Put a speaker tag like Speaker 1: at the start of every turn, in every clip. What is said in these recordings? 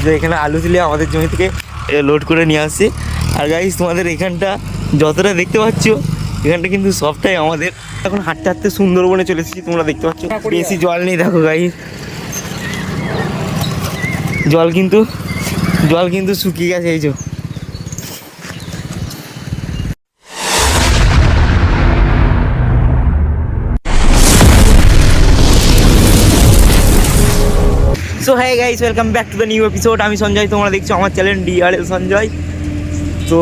Speaker 1: যে এখানে আলু তুলে আমাদের জমি থেকে লোড করে নিয়ে আসছে। আর গাইস তোমাদের এখানটা যতটা দেখতে পাচ্ছ এখানটা কিন্তু সবটাই আমাদের। এখন হাঁটতে হাঁটতে সুন্দরবনে চলে এসেছি, তোমরা দেখতে পাচ্ছ। বেশি জল নেই দেখো গাইস, জল কিন্তু শুকিয়ে গেছে এই যে। So hi guys, welcome back to the new episode. আমি সঞ্জয়, তোমরা দেখছো আমার চ্যানেল ডিআরএল সঞ্জয়। তো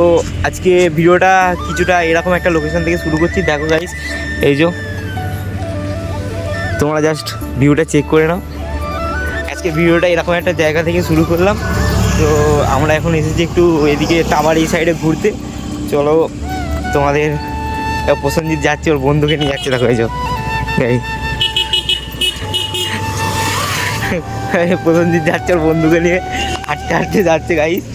Speaker 1: আজকে ভিডিওটা কিছুটা এরকম একটা লোকেশন থেকে শুরু করছি। দেখো গাইস, এই যে তোমরা জাস্ট ভিউটা চেক করে নাও। আজকে ভিডিওটা এরকম একটা জায়গা থেকে শুরু করলাম। তো আমরা এখন এসেছি একটু এদিকে টাবার এই সাইডে ঘুরতে। চলো, তোমাদের প্রসেনজিৎ যাচ্ছে, ওর বন্ধুকে নিয়ে যাচ্ছে। দেখো এই যে গাইস, প্রসেনজিৎ যাচ্ছে ওর বন্ধুকে নিয়ে, হাঁটতে হাঁটতে যাচ্ছে গাইস।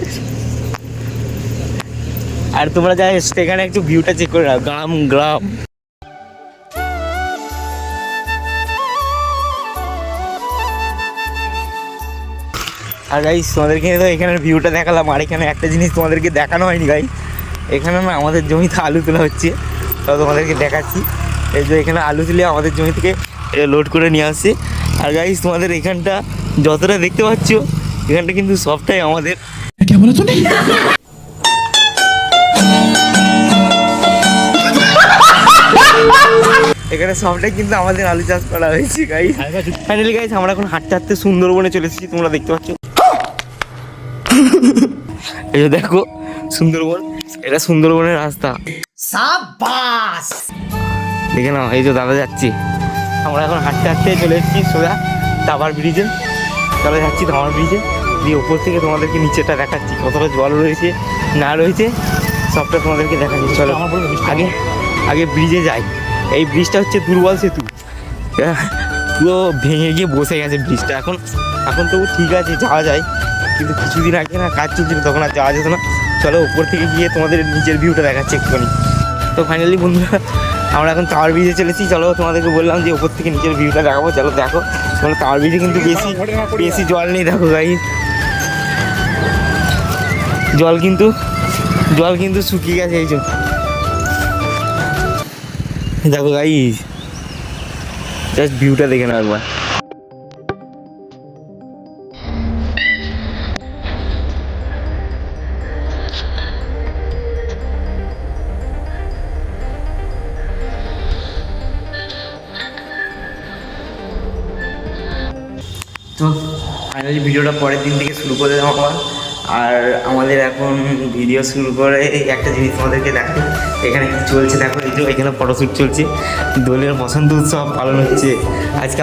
Speaker 1: আর তোমরা যাই সেখানে একটু ভিউটা চেক করে নাও, গ্রাম। আর গাইস তোমাদেরকে তো এখানের ভিউটা দেখালাম। আর এখানে একটা জিনিস তোমাদেরকে দেখানো হয়নি গাইস, এখানে না আমাদের জমিতে আলু তোলা হচ্ছে, তাও তোমাদেরকে দেখাচ্ছি। এই যে এখানে আলু তুলে আমাদের জমি থেকে লোড করে নিয়ে আসছে। আর গাইস তোমাদের এখানটা যতটা দেখতে পাচ্ছ এখানটা কিন্তু সবটাই আমাদের। এখানে সবটাই কিন্তু আমাদের আলু চাষ করা হয়েছে গাইস। ফাইনালি গাইস আমরা এখন হাঁটতে হাঁটতে সুন্দরবনে চলে এসেছি, তোমরা দেখতে পাচ্ছ। এই যে দেখো সুন্দরবন, এটা সুন্দরবনের রাস্তা। সাবাস, দেখে নাও। এই যে দাদা যাচ্ছি, আমরা এখন হাঁটতে হাঁটতে চলে এসেছি সোজা টাবার ব্রিজে। চলে যাচ্ছি টাবার ব্রিজে, দিয়ে ওপর থেকে তোমাদেরকে নিচেটা দেখাচ্ছি, কতটা জল রয়েছে না রয়েছে সবটা তোমাদেরকে দেখাচ্ছি। চলো আগে ব্রিজে যাই। এই ব্রিজটা হচ্ছে দুর্বল সেতু, পুরো ভেঙে গিয়ে বসে গেছে ব্রিজটা। এখন তবু ঠিক আছে, যাওয়া যায়, কিন্তু কিছুদিন আগে না কাজ চলছিল, তখন আর যাওয়া যেত না। চলো ওপর থেকে গিয়ে তোমাদের নিচের ভিউটা দেখাচ্ছি একটুখানি। তো ফাইনালি বন্ধুরা আমরা এখন টাওয়ার ব্রিজে চলেছি। চলো তোমাদেরকে বললাম যে ওপর থেকে নিচের ভিউটা দেখাবো। চলো দেখো, তোমরা টাওয়ার ব্রিজে কিন্তু বেশি জল নেই দেখো গাইস, জল কিন্তু শুকিয়ে গেছে এই যে। দেখো গাইস, জাস্ট ভিউটা দেখে নাও একবার। তো ফাইনালি ভিডিওটা পরের দিন থেকে শুরু করে দিলাম আবার। আর আমাদের এখন ভিডিও শুরু করে একটা জিনিস তোমাদেরকে দেখো, এখানে কি চলছে দেখো। এই যে এখানে ফটোশ্যুট চলছে, দোলের বসন্ত উৎসব পালন হচ্ছে আজকে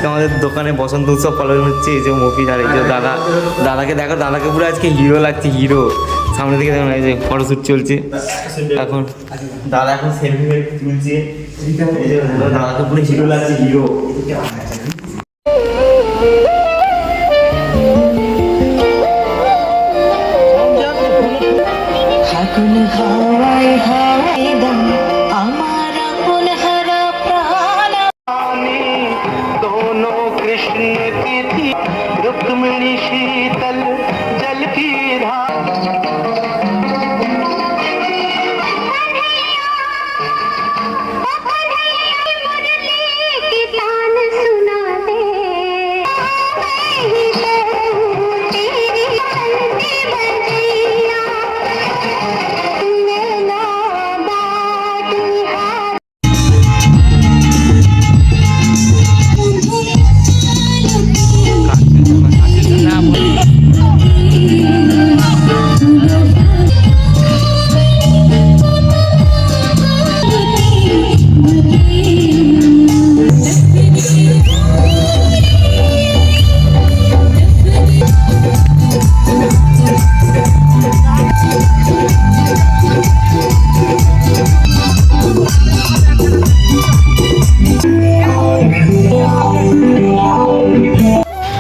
Speaker 1: আমাদের দোকানে বসন্ত উৎসব পালন হচ্ছে। এই যে মফিজ আর এই যে দাদাকে দেখো, দাদাকে পুরো আজকে হিরো লাগছে, হিরো। সামনে থেকে দেখো এই যে ফটোশ্যুট চলছে এখন, দাদা এখন সেলফি তুলছে। এই যে দাদাকে পুরো হিরো লাগছে, হিরো।
Speaker 2: दोनों कृष्ण की थी रुक्मिणी शीतल जल की धार।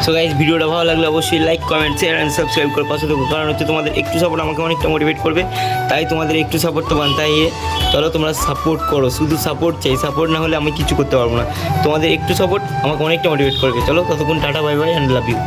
Speaker 1: সো গাইস ভিডিওটা ভালো লাগলে অবশ্যই like, comment, share and subscribe করে পাশে থাকুন। কারণ হচ্ছে তোমাদের একটু সাপোর্ট আমাকে অনেকটা মোটিভেট করবে, তাই তোমাদের একটু সাপোর্ট তো বানতাই। চলো তোমরা সাপোর্ট করো, শুধু সাপোর্ট চাই, সাপোর্ট না হলে আমি কিছু করতে পারবো না। তোমাদের একটু সাপোর্ট আমাকে অনেকটা মোটিভেট করবে। চলো ততক্ষণ tata, bye bye and love you.